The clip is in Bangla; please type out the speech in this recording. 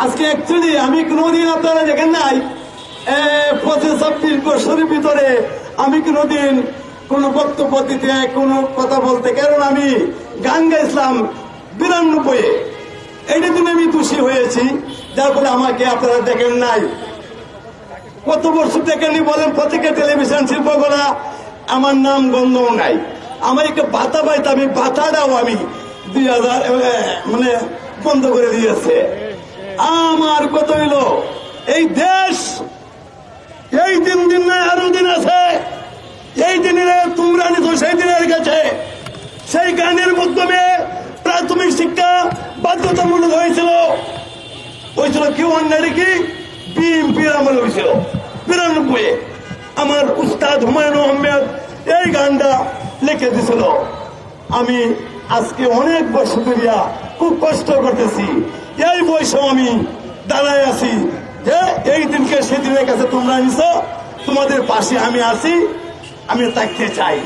আজকে অ্যাকচুয়ালি আমি কোনোদিন আপনারা দেখেন নাই 25-26 বছরের ভিতরে আমি কোনোদিন কোন বক্তব্য দিতে কোন কথা বলতে, কারণ আমি গান গাইছিলাম 92-এ। এইটা দিনে আমি দোষী হয়েছি, যার ফলে আমাকে আপনারা দেখেন নাই। কত বছর দেখেননি বলেন, প্রত্যেকের টেলিভিশন শিল্পকলা আমার নাম গন্ধও নাই। আমার একটা ভাতা পাইতে আমি ভাতাটাও আমি 2000 মানে বন্ধ করে দিয়েছে। আমার কত হইল এই দেশ, এই দিন নয় আরো দিন আছে, এই দিনের তোমরা নিত সেই দিনের কাছে। সেই গানের মাধ্যমে প্রাথমিক শিক্ষা বাধ্যতামূলক হয়েছিল কেউ অন্যায় কি বিএনপির আমল হয়েছিল 92-এ। আমার উস্তাদ হুমায়ুন আহমেদ এই গানটা লিখে দিছিল। আমি আজকে অনেক বছর ধরিয়া খুব কষ্ট করতেছি, এই বয়সেও আমি দাঁড়ায় আছি যে এই দিনকে সেদিনের কাছে তোমরা নিছ, তোমাদের পাশে আমি আছি, আমি থাকতে চাই।